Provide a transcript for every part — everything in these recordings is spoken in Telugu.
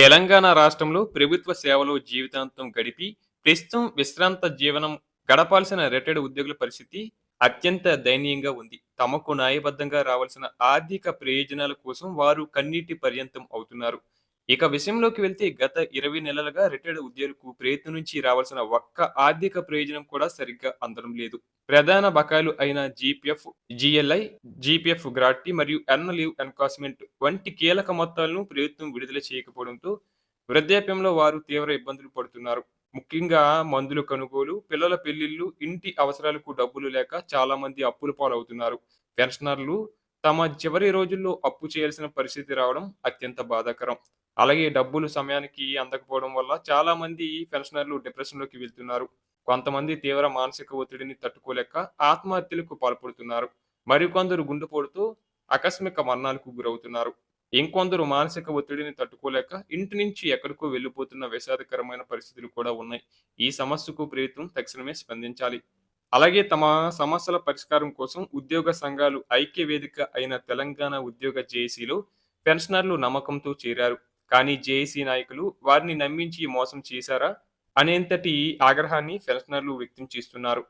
తెలంగాణ రాష్ట్రంలో ప్రభుత్వ సేవలో జీవితాంతం గడిపి, ప్రస్తుతం విశ్రాంత జీవనం గడపాల్సిన రిటైర్డ్ ఉద్యోగుల పరిస్థితి అత్యంత దయనీయంగా ఉంది. తమకు న్యాయబద్ధంగా రావాల్సిన ఆర్థిక ప్రయోజనాల కోసం వారు కన్నీటి పర్యంతం అవుతున్నారు. ఇక విషయంలోకి వెళ్తే గత 20 నెలలుగా రిటైర్డ్ ఉద్యోగులకు ప్రభుత్వం నుంచి రావాల్సిన ఒక్క ఆర్థిక ప్రయోజనం కూడా సరిగ్గా అందడం లేదు. ప్రధాన బకాయిలు అయిన జీపీఎఫ్, జీఎల్ఐ, జీపీఎఫ్ గ్రాట్యుటీ మరియు ఎర్న్ లీవ్ ఎన్కాష్మెంట్ వంటి కీలక మొత్తాలను ప్రభుత్వం విడుదల చేయకపోవడంతో వృద్ధాప్యంలో వారు తీవ్ర ఇబ్బందులు పడుతున్నారు. ముఖ్యంగా మందుల కొనుగోలు, పిల్లల పెళ్లిళ్లు, ఇంటి అవసరాలకు డబ్బులు లేక చాలా మంది అప్పుల పాలవుతున్నారు. పెన్షనర్లు తమ చివరి రోజుల్లో అప్పు చేయాల్సిన పరిస్థితి రావడం అత్యంత బాధాకరం. అలాగే డబ్బులు సమయానికి అందకపోవడం వల్ల చాలా మంది పెన్షనర్లు డిప్రెషన్‌లోకి వెళ్తున్నారు. కొంతమంది తీవ్ర మానసిక ఒత్తిడిని తట్టుకోలేక ఆత్మహత్యలకు పాల్పడుతున్నారు. మరికొందరు గుండెపోటుతో ఆకస్మిక మరణాలకు గురవుతున్నారు. ఇంకొందరు మానసిక ఒత్తిడిని తట్టుకోలేక ఇంటి నుంచి ఎక్కడికో వెళ్ళిపోతున్న విషాదకరమైన పరిస్థితులు కూడా ఉన్నాయి. ఈ సమస్యకు ప్రభుత్వం తక్షణమే స్పందించాలి. అలాగే తమ సమస్యల పరిష్కారం కోసం ఉద్యోగ సంఘాలు ఐక్య వేదిక అయిన తెలంగాణ ఉద్యోగ జేఏసీలో పెన్షనర్లు నమ్మకంతో చేరారు. కానీ జేఏసీ నాయకులు వారిని నమ్మించి మోసం చేశారా అనేంతటి ఆగ్రహాన్ని పెన్షనర్లు వ్యక్తం చేస్తున్నారు.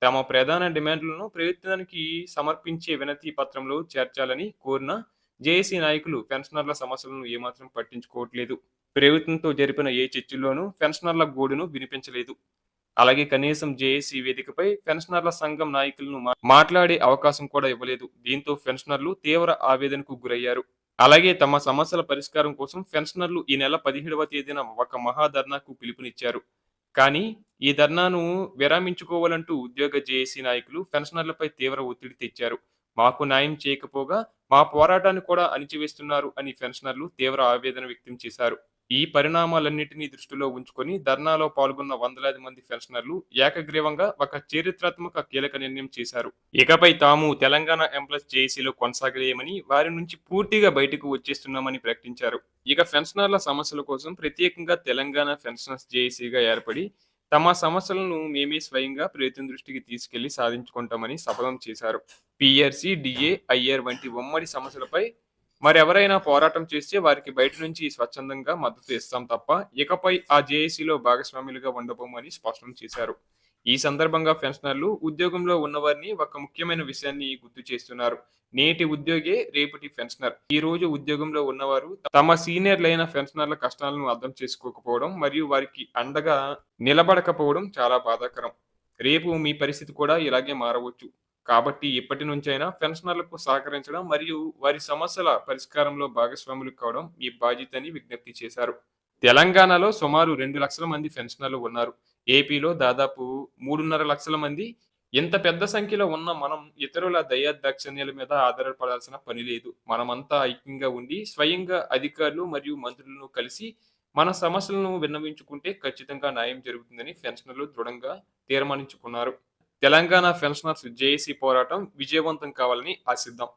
తమ ప్రధాన డిమాండ్లను ప్రభుత్వానికి సమర్పించే వినతి పత్రంలో చేర్చాలని కోరిన జేఏసీ నాయకులు పెన్షనర్ల సమస్యలను ఏమాత్రం పట్టించుకోవట్లేదు. ప్రభుత్వంతో జరిపిన ఏ చర్చల్లోనూ పెన్షనర్ల గోడును వినిపించలేదు. అలాగే కనీసం జేఏసీ వేదికపై పెన్షనర్ల సంఘం నాయకులను మాట్లాడే అవకాశం కూడా ఇవ్వలేదు. దీంతో పెన్షనర్లు తీవ్ర ఆవేదనకు గురయ్యారు. అలాగే తమ సమస్యల పరిష్కారం కోసం పెన్షనర్లు ఈ నెల 17వ తేదీన ఒక మహాధర్నాకు పిలుపునిచ్చారు. కానీ ఈ ధర్నాను విరమించుకోవాలంటూ ఉద్యోగ జేఏసీ నాయకులు పెన్షనర్లపై తీవ్ర ఒత్తిడి తెచ్చారు. మాకు న్యాయం చేయకపోగా మా పోరాటాన్ని కూడా అణిచివేస్తున్నారు అని పెన్షనర్లు తీవ్ర ఆవేదన వ్యక్తం చేశారు. ఈ పరిణామాలన్నింటినీ దృష్టిలో ఉంచుకొని ధర్నాలో పాల్గొన్న వందలాది మంది పెన్షనర్లు ఏకగ్రీవంగా ఒక చారిత్రాత్మక కీలక నిర్ణయం చేశారు. ఇకపై తాము తెలంగాణ ఎంప్లాయీస్ జేఏసీలో కొనసాగలేమని, వారి నుంచి పూర్తిగా బయటకు వచ్చేస్తున్నామని ప్రకటించారు. ఇక పెన్షనర్ల సమస్యల కోసం ప్రత్యేకంగా తెలంగాణ పెన్షనర్స్ జేఏసీగా ఏర్పడి తమ సమస్యలను మేమే స్వయంగా ప్రభుత్వం దృష్టికి తీసుకెళ్లి సాధించుకుంటామని శపథం చేశారు. పీఆర్సీ, డిఏ, ఐఆర్ వంటి ఉమ్మడి సమస్యలపై మరెవరైనా పోరాటం చేస్తే వారికి బయట నుంచి స్వచ్ఛందంగా మద్దతు ఇస్తాం తప్ప ఇకపై ఆ జేఏసీలో భాగస్వాములుగా ఉండబోమని స్పష్టం చేశారు. ఈ సందర్భంగా పెన్షనర్లు ఉద్యోగంలో ఉన్నవారిని ఒక ముఖ్యమైన విషయాన్ని గుర్తు చేస్తున్నారు. నేటి ఉద్యోగే రేపటి పెన్షనర్. ఈ రోజు ఉద్యోగంలో ఉన్నవారు తమ సీనియర్లైన పెన్షనర్ల కష్టాలను అర్థం చేసుకోకపోవడం మరియు వారికి అండగా నిలబడకపోవడం చాలా బాధాకరం. రేపు మీ పరిస్థితి కూడా ఇలాగే మారవచ్చు. కాబట్టి ఇప్పటి నుంచైనా పెన్షనర్లకు సహకరించడం మరియు వారి సమస్యల పరిష్కారంలో భాగస్వాములు కావడం మీ బాధ్యతని విజ్ఞప్తి చేశారు. తెలంగాణలో సుమారు 2 లక్షల మంది పెన్షనర్లు ఉన్నారు. ఏపీలో దాదాపు 3.5 లక్షల మంది. ఇంత పెద్ద సంఖ్యలో ఉన్న మనం ఇతరుల దయాదాక్షిణ్యాల మీద ఆధారపడాల్సిన పని లేదు. మనమంతా ఐక్యంగా ఉండి స్వయంగా అధికారులు మరియు మంత్రులను కలిసి మన సమస్యలను విన్నవించుకుంటే ఖచ్చితంగా న్యాయం జరుగుతుందని పెన్షనర్లు దృఢంగా తీర్మానించుకున్నారు. తెలంగాణ పెన్షనర్స్ జేఏసీ పోరాటం విజయవంతం కావాలని ఆశిద్దాం.